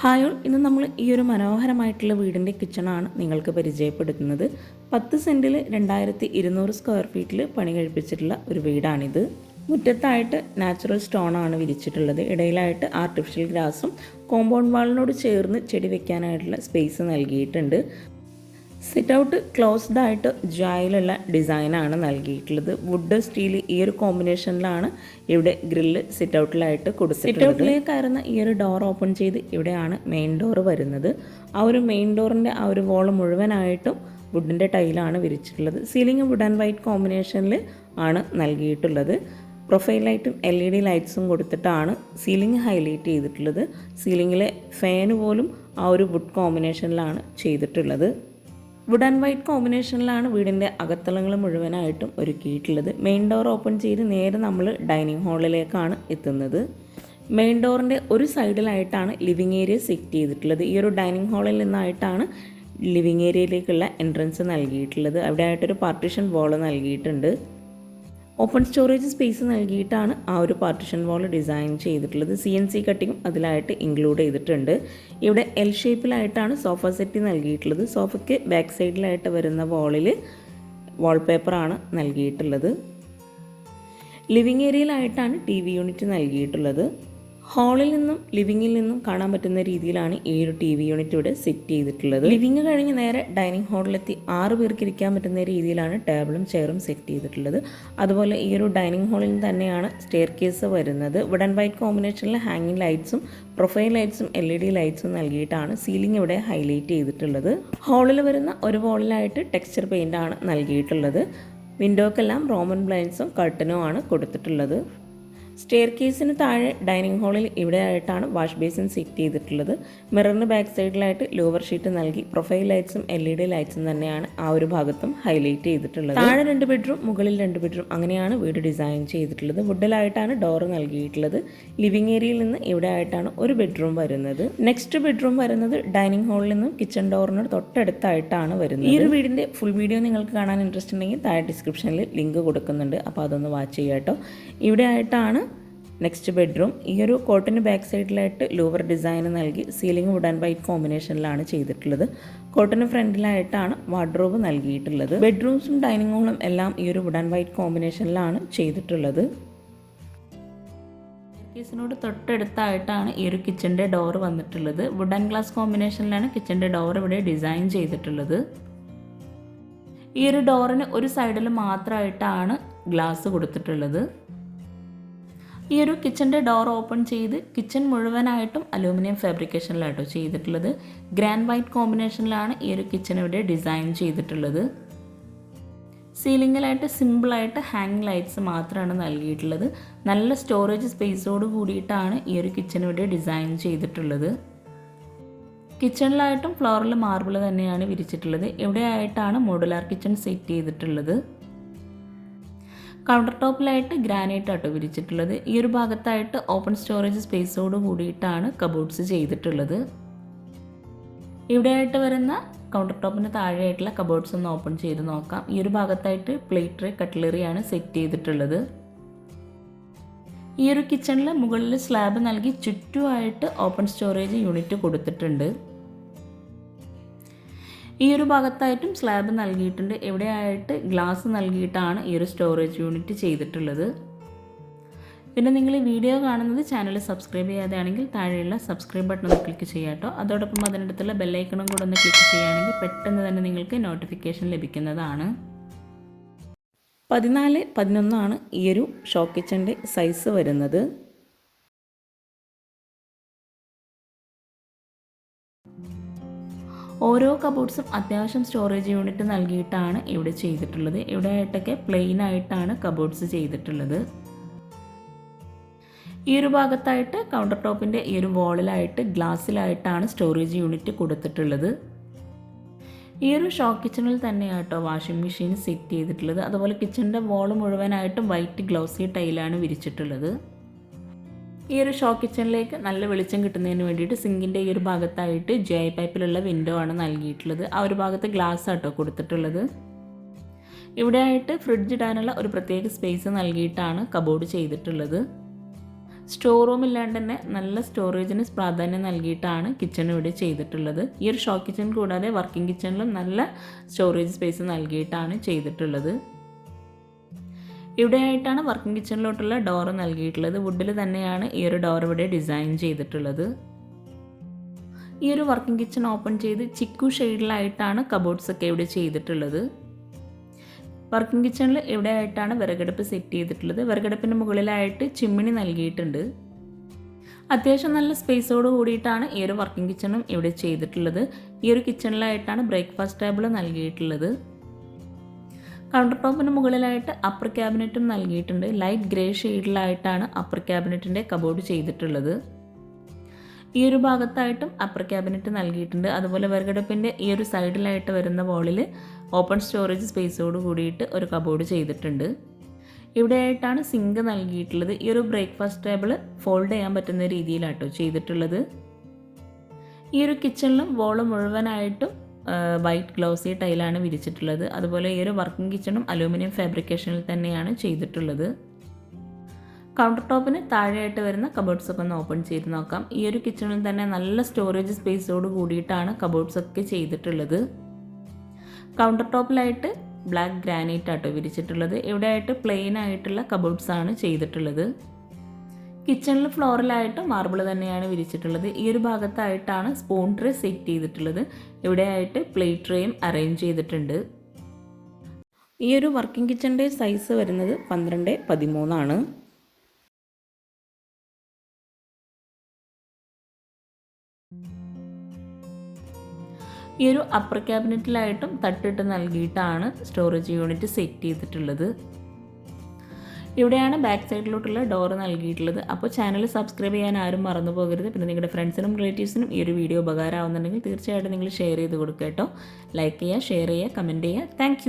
Hi all, ഇന്ന് നമ്മൾ ഈ ഒരു മനോഹരമായിട്ടുള്ള വീടിൻ്റെ കിച്ചണാണ് നിങ്ങൾക്ക് പരിചയപ്പെടുത്തുന്നത്. 10 സെൻറ്റിൽ 2200 സ്ക്വയർ ഫീറ്റിൽ പണി കഴിപ്പിച്ചിട്ടുള്ള ഒരു വീടാണിത്. മുറ്റത്തായിട്ട് നാച്ചുറൽ സ്റ്റോണാണ് വിരിച്ചിട്ടുള്ളത്. ഇടയിലായിട്ട് ആർട്ടിഫിഷ്യൽ ഗ്രാസും കോമ്പൗണ്ട് വാളിനോട് ചേർന്ന് ചെടി വെക്കാനായിട്ടുള്ള സ്പേസ് നൽകിയിട്ടുണ്ട്. സിറ്റ് ഔട്ട് ക്ലോസ്ഡ് ആയിട്ട് ജായിലുള്ള ഡിസൈനാണ് നൽകിയിട്ടുള്ളത്. വുഡ് സ്റ്റീൽ ഈ ഒരു കോമ്പിനേഷനിലാണ് ഇവിടെ ഗ്രില്ല് സിറ്റ് ഔട്ടിലായിട്ട് കൊടുത്തിട്ടുള്ളത്. സിറ്റ് ഔട്ടിലേക്ക് കയറുന്ന ഈ ഒരു ഡോർ ഓപ്പൺ ചെയ്ത് ഇവിടെയാണ് മെയിൻ ഡോർ വരുന്നത്. ആ ഒരു മെയിൻ ഡോറിൻ്റെ ആ ഒരു വോൾ മുഴുവനായിട്ടും വുഡിൻ്റെ ടൈലാണ് വിരിച്ചിട്ടുള്ളത്. സീലിംഗ് വുഡ് ആൻഡ് വൈറ്റ് കോമ്പിനേഷനിൽ ആണ് നൽകിയിട്ടുള്ളത്. പ്രൊഫൈൽ ലൈറ്റും LED ലൈറ്റ്സും കൊടുത്തിട്ടാണ് സീലിംഗ് ഹൈലൈറ്റ് ചെയ്തിട്ടുള്ളത്. സീലിങ്ങിലെ ഫാന് പോലും ആ ഒരു വുഡ് കോമ്പിനേഷനിലാണ് ചെയ്തിട്ടുള്ളത്. വുഡ് ആൻഡ് വൈറ്റ് കോമ്പിനേഷനിലാണ് വീടിൻ്റെ അകത്തളങ്ങൾ മുഴുവനായിട്ടും ഒരുക്കിയിട്ടുള്ളത്. മെയിൻ ഡോർ ഓപ്പൺ ചെയ്ത് നേരെ നമ്മൾ ഡൈനിങ് ഹാളിലേക്കാണ് എത്തുന്നത്. മെയിൻ ഡോറിൻ്റെ ഒരു സൈഡിലായിട്ടാണ് ലിവിങ് ഏരിയ സെറ്റ് ചെയ്തിട്ടുള്ളത്. ഈ ഒരു ഡൈനിങ് ഹാളിൽ നിന്നായിട്ടാണ് ലിവിങ് ഏരിയയിലേക്കുള്ള എൻട്രൻസ് നൽകിയിട്ടുള്ളത്. അവിടെ ആയിട്ടൊരു പാർട്ടീഷൻ വാൾ നൽകിയിട്ടുണ്ട്. ഓപ്പൺ സ്റ്റോറേജ് സ്പേസ് നൽകിയിട്ടാണ് ആ ഒരു പാർട്ടീഷൻ വാൾ ഡിസൈൻ ചെയ്തിട്ടുള്ളത്. CNC കട്ടിങ്ങും അതിലായിട്ട് ഇൻക്ലൂഡ് ചെയ്തിട്ടുണ്ട്. ഇവിടെ L ഷേപ്പിലായിട്ടാണ് സോഫ സെറ്റ് നൽകിയിട്ടുള്ളത്. സോഫയ്ക്ക് ബാക്ക് സൈഡിലായിട്ട് വരുന്ന വാളിൽ വാൾപേപ്പറാണ് നൽകിയിട്ടുള്ളത്. ലിവിങ് ഏരിയയിലായിട്ടാണ് TV യൂണിറ്റ് നൽകിയിട്ടുള്ളത്. ഹാളിൽ നിന്നും ലിവിങ്ങിൽ നിന്നും കാണാൻ പറ്റുന്ന രീതിയിലാണ് ഈ ഒരു TV യൂണിറ്റ് ഇവിടെ സെറ്റ് ചെയ്തിട്ടുള്ളത്. ലിവിങ് കഴിഞ്ഞ് നേരെ ഡൈനിങ് ഹാളിലെത്തി 6 പേർക്ക് ഇരിക്കാൻ പറ്റുന്ന രീതിയിലാണ് ടേബിളും ചെയറും സെറ്റ് ചെയ്തിട്ടുള്ളത്. അതുപോലെ ഈ ഒരു ഡൈനിങ് ഹാളിൽ തന്നെയാണ് സ്റ്റെയർ കേസ് വരുന്നത്. വുഡ് ആൻഡ് വൈറ്റ് കോമ്പിനേഷനിൽ ഹാങ്ങിങ് ലൈറ്റ്സും പ്രൊഫൈൽ ലൈറ്റ്സും LED ലൈറ്റ്സും നൽകിയിട്ടാണ് സീലിംഗ് ഇവിടെ ഹൈലൈറ്റ് ചെയ്തിട്ടുള്ളത്. ഹാളിൽ വരുന്ന ഒരു വാളിലായിട്ട് ടെക്സ്ചർ പെയിൻ്റ് ആണ് നൽകിയിട്ടുള്ളത്. വിൻഡോക്കെല്ലാം റോമൻ ബ്ലൈൻഡ്സും കർട്ടനും ആണ് കൊടുത്തിട്ടുള്ളത്. സ്റ്റെയർ കേസിന് താഴെ ഡൈനിങ് ഹാളിൽ ഇവിടെ ആയിട്ടാണ് വാഷ് ബേസിൻ സെറ്റ് ചെയ്തിട്ടുള്ളത്. മിററിന് ബാക്ക് സൈഡിലായിട്ട് ലോവർ ഷീറ്റ് നൽകി പ്രൊഫൈൽ ലൈറ്റ്സും LED ലൈറ്റ്സും തന്നെയാണ് ആ ഒരു ഭാഗത്തും ഹൈലൈറ്റ് ചെയ്തിട്ടുള്ളത്. താഴെ 2 ബെഡ്റൂം, മുകളിൽ 2 ബെഡ്റൂം, അങ്ങനെയാണ് വീട് ഡിസൈൻ ചെയ്തിട്ടുള്ളത്. വുഡിലായിട്ടാണ് ഡോർ നൽകിയിട്ടുള്ളത്. ലിവിങ് ഏരിയയിൽ നിന്ന് ഇവിടെ ആയിട്ടാണ് ഒരു ബെഡ്റൂം വരുന്നത്. നെക്സ്റ്റ് ബെഡ്റൂം വരുന്നത് ഡൈനിങ് ഹാളിൽ നിന്നും കിച്ചൺ ഡോറിനോട് തൊട്ടടുത്തായിട്ടാണ് വരുന്നത്. ഈ ഒരു വീടിൻ്റെ ഫുൾ വീഡിയോ നിങ്ങൾക്ക് കാണാൻ ഇൻട്രസ്റ്റ് ഉണ്ടെങ്കിൽ താഴെ ഡിസ്ക്രിപ്ഷനിൽ ലിങ്ക് കൊടുക്കുന്നുണ്ട്. അപ്പോൾ അതൊന്ന് വാച്ച് ചെയ്യാം കേട്ടോ. ഇവിടെ ആയിട്ടാണ് നെക്സ്റ്റ് ബെഡ്റൂം. ഈ ഒരു കോട്ടിന് ബാക്ക് സൈഡിലായിട്ട് ലൂവർ ഡിസൈൻ നൽകി സീലിംഗ് വുഡ് ആൻഡ് വൈറ്റ് കോമ്പിനേഷനിലാണ് ചെയ്തിട്ടുള്ളത്. കോട്ടിന് ഫ്രണ്ടിലായിട്ടാണ് വാർഡ്രോബ് നൽകിയിട്ടുള്ളത്. ബെഡ്റൂംസും ഡൈനിങ് ഹാളും എല്ലാം ഈ ഒരു വുഡ് ആൻഡ് വൈറ്റ് കോമ്പിനേഷനിലാണ് ചെയ്തിട്ടുള്ളത്. സ്റ്റെയർകേസിനോട് തൊട്ടടുത്തായിട്ടാണ് ഈ ഒരു കിച്ചൻ്റെ ഡോർ വന്നിട്ടുള്ളത്. വുഡ് ആൻഡ് ഗ്ലാസ് കോമ്പിനേഷനിലാണ് കിച്ചൻ്റെ ഡോർ ഇവിടെ ഡിസൈൻ ചെയ്തിട്ടുള്ളത്. ഈ ഒരു ഡോറിന് ഒരു സൈഡിൽ മാത്രമായിട്ടാണ് ഗ്ലാസ് കൊടുത്തിട്ടുള്ളത്. ഈ ഒരു കിച്ചൻ്റെ ഡോർ ഓപ്പൺ ചെയ്ത് കിച്ചൺ മുഴുവനായിട്ടും അലൂമിനിയം ഫാബ്രിക്കേഷനിലാട്ടോ ചെയ്തിട്ടുള്ളത്. ഗ്രാൻഡ് വൈറ്റ് കോമ്പിനേഷനിലാണ് ഈ ഒരു കിച്ചൺ ഇവിടെ ഡിസൈൻ ചെയ്തിട്ടുള്ളത്. സീലിങ്ങിലായിട്ട് സിമ്പിളായിട്ട് ഹാങ് ലൈറ്റ്സ് മാത്രമാണ് നൽകിയിട്ടുള്ളത്. നല്ല സ്റ്റോറേജ് സ്പേസോട് കൂടിയിട്ടാണ് ഈ ഒരു കിച്ചൺ ഇവിടെ ഡിസൈൻ ചെയ്തിട്ടുള്ളത്. കിച്ചണിലായിട്ടും ഫ്ലോറിൽ മാർബിൾ തന്നെയാണ് വിരിച്ചിട്ടുള്ളത്. ഇവിടെയായിട്ടാണ് മോഡുലാർ കിച്ചൺ സെറ്റ് ചെയ്തിട്ടുള്ളത്. കൗണ്ടർ ടോപ്പിലായിട്ട് ഗ്രാനൈറ്റ് ആട്ടോ വിരിച്ചിട്ടുള്ളത്. ഈ ഒരു ഭാഗത്തായിട്ട് ഓപ്പൺ സ്റ്റോറേജ് സ്പേസോട് കൂടിയിട്ടാണ് കബോർഡ്സ് ചെയ്തിട്ടുള്ളത്. ഇവിടെയായിട്ട് വരുന്ന കൗണ്ടർ ടോപ്പിന് താഴെയായിട്ടുള്ള കബോർഡ്സ് ഒന്ന് ഓപ്പൺ ചെയ്ത് നോക്കാം. ഈ ഒരു ഭാഗത്തായിട്ട് പ്ലേറ്റ് ട്രേ, കട്ട്ലറിയാണ് സെറ്റ് ചെയ്തിട്ടുള്ളത്. ഈ ഒരു കിച്ചണിൽ മുകളിൽ സ്ലാബ് നൽകി ചുറ്റുമായിട്ട് ഓപ്പൺ സ്റ്റോറേജ് യൂണിറ്റ് കൊടുത്തിട്ടുണ്ട്. ഈ ഒരു ഭാഗത്തായിട്ടും സ്ലാബ് നൽകിയിട്ടുണ്ട്. എവിടെയായിട്ട് ഗ്ലാസ് നൽകിയിട്ടാണ് ഈ ഒരു സ്റ്റോറേജ് യൂണിറ്റ് ചെയ്തിട്ടുള്ളത്. പിന്നെ നിങ്ങൾ ഈ വീഡിയോ കാണുന്നത് ചാനൽ സബ്സ്ക്രൈബ് ചെയ്യാതെയാണെങ്കിൽ താഴെയുള്ള സബ്സ്ക്രൈബ് ബട്ടൺ ഒന്ന് ക്ലിക്ക് ചെയ്യാം കേട്ടോ. അതോടൊപ്പം അതിനടുത്തുള്ള ബെല്ലൈക്കണും കൂടെ ഒന്ന് ക്ലിക്ക് ചെയ്യുകയാണെങ്കിൽ പെട്ടെന്ന് തന്നെ നിങ്ങൾക്ക് നോട്ടിഫിക്കേഷൻ ലഭിക്കുന്നതാണ്. 14x11 ഈ ഒരു ഷോ കിച്ചൻ്റെ സൈസ് വരുന്നത്. ഓരോ കബോർഡ്സും അത്യാവശ്യം സ്റ്റോറേജ് യൂണിറ്റ് നൽകിയിട്ടാണ് ഇവിടെ ചെയ്തിട്ടുള്ളത്. ഇവിടെ ആയിട്ടൊക്കെ പ്ലെയിൻ ആയിട്ടാണ് കബോർഡ്സ് ചെയ്തിട്ടുള്ളത്. ഈ ഒരു ഭാഗത്തായിട്ട് കൗണ്ടർ ടോപ്പിൻ്റെ ഈ ഒരു വോളിലായിട്ട് ഗ്ലാസ്സിലായിട്ടാണ് സ്റ്റോറേജ് യൂണിറ്റ് കൊടുത്തിട്ടുള്ളത്. ഈ ഒരു ഷോ കിച്ചണിൽ തന്നെയാട്ടോ വാഷിംഗ് മെഷീൻ സെറ്റ് ചെയ്തിട്ടുള്ളത്. അതുപോലെ കിച്ചണിൻ്റെ വോൾ മുഴുവനായിട്ടും വൈറ്റ് ഗ്ലൗസി ടൈലാണ് വിരിച്ചിട്ടുള്ളത്. ഈ ഒരു ഷോ കിച്ചണിലേക്ക് നല്ല വെളിച്ചം കിട്ടുന്നതിന് വേണ്ടിയിട്ട് സിങ്കിൻ്റെ ഈ ഒരു ഭാഗത്തായിട്ട് GI പൈപ്പിലുള്ള വിൻഡോ ആണ് നൽകിയിട്ടുള്ളത്. ആ ഒരു ഭാഗത്ത് ഗ്ലാസ് ആട്ടോ കൊടുത്തിട്ടുള്ളത്. ഇവിടെ ആയിട്ട് ഫ്രിഡ്ജ് ഇടാനുള്ള ഒരു പ്രത്യേക സ്പേസ് നൽകിയിട്ടാണ് കബോർഡ് ചെയ്തിട്ടുള്ളത്. സ്റ്റോർ റൂം ഇല്ലാണ്ട് തന്നെ നല്ല സ്റ്റോറേജിന് പ്രാധാന്യം നൽകിയിട്ടാണ് കിച്ചൺ ഇവിടെ ചെയ്തിട്ടുള്ളത്. ഈ ഒരു ഷോ കിച്ചൺ കൂടാതെ വർക്കിംഗ് കിച്ചണിലും നല്ല സ്റ്റോറേജ് സ്പേസ് നൽകിയിട്ടാണ് ചെയ്തിട്ടുള്ളത്. ഇവിടെയായിട്ടാണ് വർക്കിംഗ് കിച്ചണിലോട്ടുള്ള ഡോർ നൽകിയിട്ടുള്ളത്. വുഡിൽ തന്നെയാണ് ഈ ഒരു ഡോർ ഇവിടെ ഡിസൈൻ ചെയ്തിട്ടുള്ളത്. ഈ ഒരു വർക്കിംഗ് കിച്ചൺ ഓപ്പൺ ചെയ്ത് ചിക്കു ഷെയ്ഡിലായിട്ടാണ് കബോർഡ്സ് ഒക്കെ ഇവിടെ ചെയ്തിട്ടുള്ളത്. വർക്കിംഗ് കിച്ചണിൽ ഇവിടെയായിട്ടാണ് വിറകടുപ്പ് സെറ്റ് ചെയ്തിട്ടുള്ളത്. വിറകടുപ്പിൻ്റെ മുകളിലായിട്ട് ചിമ്മിണി നൽകിയിട്ടുണ്ട്. അത്യാവശ്യം നല്ല സ്പേസോട് കൂടിയിട്ടാണ് ഈ ഒരു വർക്കിംഗ് കിച്ചണും ഇവിടെ ചെയ്തിട്ടുള്ളത്. ഈ ഒരു കിച്ചണിലായിട്ടാണ് ബ്രേക്ക്ഫാസ്റ്റ് ടേബിൾ നൽകിയിട്ടുള്ളത്. കൗണ്ടർ ടോപ്പിന് മുകളിലായിട്ട് അപ്പർ ക്യാബിനറ്റും നൽകിയിട്ടുണ്ട്. ലൈറ്റ് ഗ്രേ ഷെയ്ഡിലായിട്ടാണ് അപ്പർ ക്യാബിനറ്റിൻ്റെ കബോർഡ് ചെയ്തിട്ടുള്ളത്. ഈ ഒരു ഭാഗത്തായിട്ടും അപ്പർ ക്യാബിനറ്റ് നൽകിയിട്ടുണ്ട്. അതുപോലെ വിറകടുപ്പിൻ്റെ ഈ ഒരു സൈഡിലായിട്ട് വരുന്ന വോളിൽ ഓപ്പൺ സ്റ്റോറേജ് സ്പേസോട് കൂടിയിട്ട് ഒരു കബോർഡ് ചെയ്തിട്ടുണ്ട്. ഇവിടെയായിട്ടാണ് സിങ്ക് നൽകിയിട്ടുള്ളത്. ഈ ഒരു ബ്രേക്ക്ഫാസ്റ്റ് ടേബിൾ ഫോൾഡ് ചെയ്യാൻ പറ്റുന്ന രീതിയിലാട്ടോ ചെയ്തിട്ടുള്ളത്. ഈ ഒരു കിച്ചണിലും വോള് മുഴുവനായിട്ടും വൈറ്റ് ഗ്ലോസി ടൈലാണ് വിരിച്ചിട്ടുള്ളത്. അതുപോലെ ഈ ഒരു വർക്കിംഗ് കിച്ചണും അലൂമിനിയം ഫാബ്രിക്കേഷനിൽ തന്നെയാണ് ചെയ്തിട്ടുള്ളത്. കൗണ്ടർ ടോപ്പിന് താഴെയായിട്ട് വരുന്ന കബോർഡ്സ് ഒക്കെ ഒന്ന് ഓപ്പൺ ചെയ്ത് നോക്കാം. ഈ ഒരു കിച്ചണിൽ തന്നെ നല്ല സ്റ്റോറേജ് സ്പേസോട് കൂടിയിട്ടാണ് കബോർഡ്സ് ഒക്കെ ചെയ്തിട്ടുള്ളത്. കൗണ്ടർ ടോപ്പിലായിട്ട് ബ്ലാക്ക് ഗ്രാനൈറ്റ് ആട്ടോ വിരിച്ചിട്ടുള്ളത്. ഇവിടെയായിട്ട് പ്ലെയിൻ ആയിട്ടുള്ള കബോർഡ്സ് ആണ് ചെയ്തിട്ടുള്ളത്. കിച്ചണിൽ ഫ്ലോറിലായിട്ട് മാർബിൾ തന്നെയാണ് വിരിച്ചിട്ടുള്ളത്. ഈ ഒരു ഭാഗത്തായിട്ടാണ് സ്പൂൺ ട്രേ സെറ്റ് ചെയ്തിട്ടുള്ളത്. ഇവിടെയായിട്ട് പ്ലേറ്റ് ട്രേയും അറേഞ്ച് ചെയ്തിട്ടുണ്ട്. ഈ ഒരു വർക്കിംഗ് കിച്ചണിൻ്റെ സൈസ് വരുന്നത് 12x13 ആണ്. ഈ ഒരു അപ്പർ ക്യാബിനറ്റിലായിട്ടും തട്ടിട്ട് നൽകിയിട്ടാണ് സ്റ്റോറേജ് യൂണിറ്റ് സെറ്റ് ചെയ്തിട്ടുള്ളത്. ഇവിടെയാണ് ബാക്ക് സൈഡിലോട്ടുള്ള ഡോർ നൽകിയിട്ടുള്ളത്. അപ്പോൾ ചാനൽ സബ്സ്ക്രൈബ് ചെയ്യാൻ ആരും മറന്നു പോകരുത്. പിന്നെ നിങ്ങളുടെ ഫ്രണ്ട്സിനും റിലേറ്റീവ്സിനും ഈ ഒരു വീഡിയോ ഉപകാരമാവുന്നുണ്ടെങ്കിൽ തീർച്ചയായിട്ടും നിങ്ങൾ ഷെയർ ചെയ്ത് കൊടുക്കുക കേട്ടോ. ലൈക്ക് ചെയ്യുക, ഷെയർ ചെയ്യുക, കമൻറ്റ് ചെയ്യുക. താങ്ക്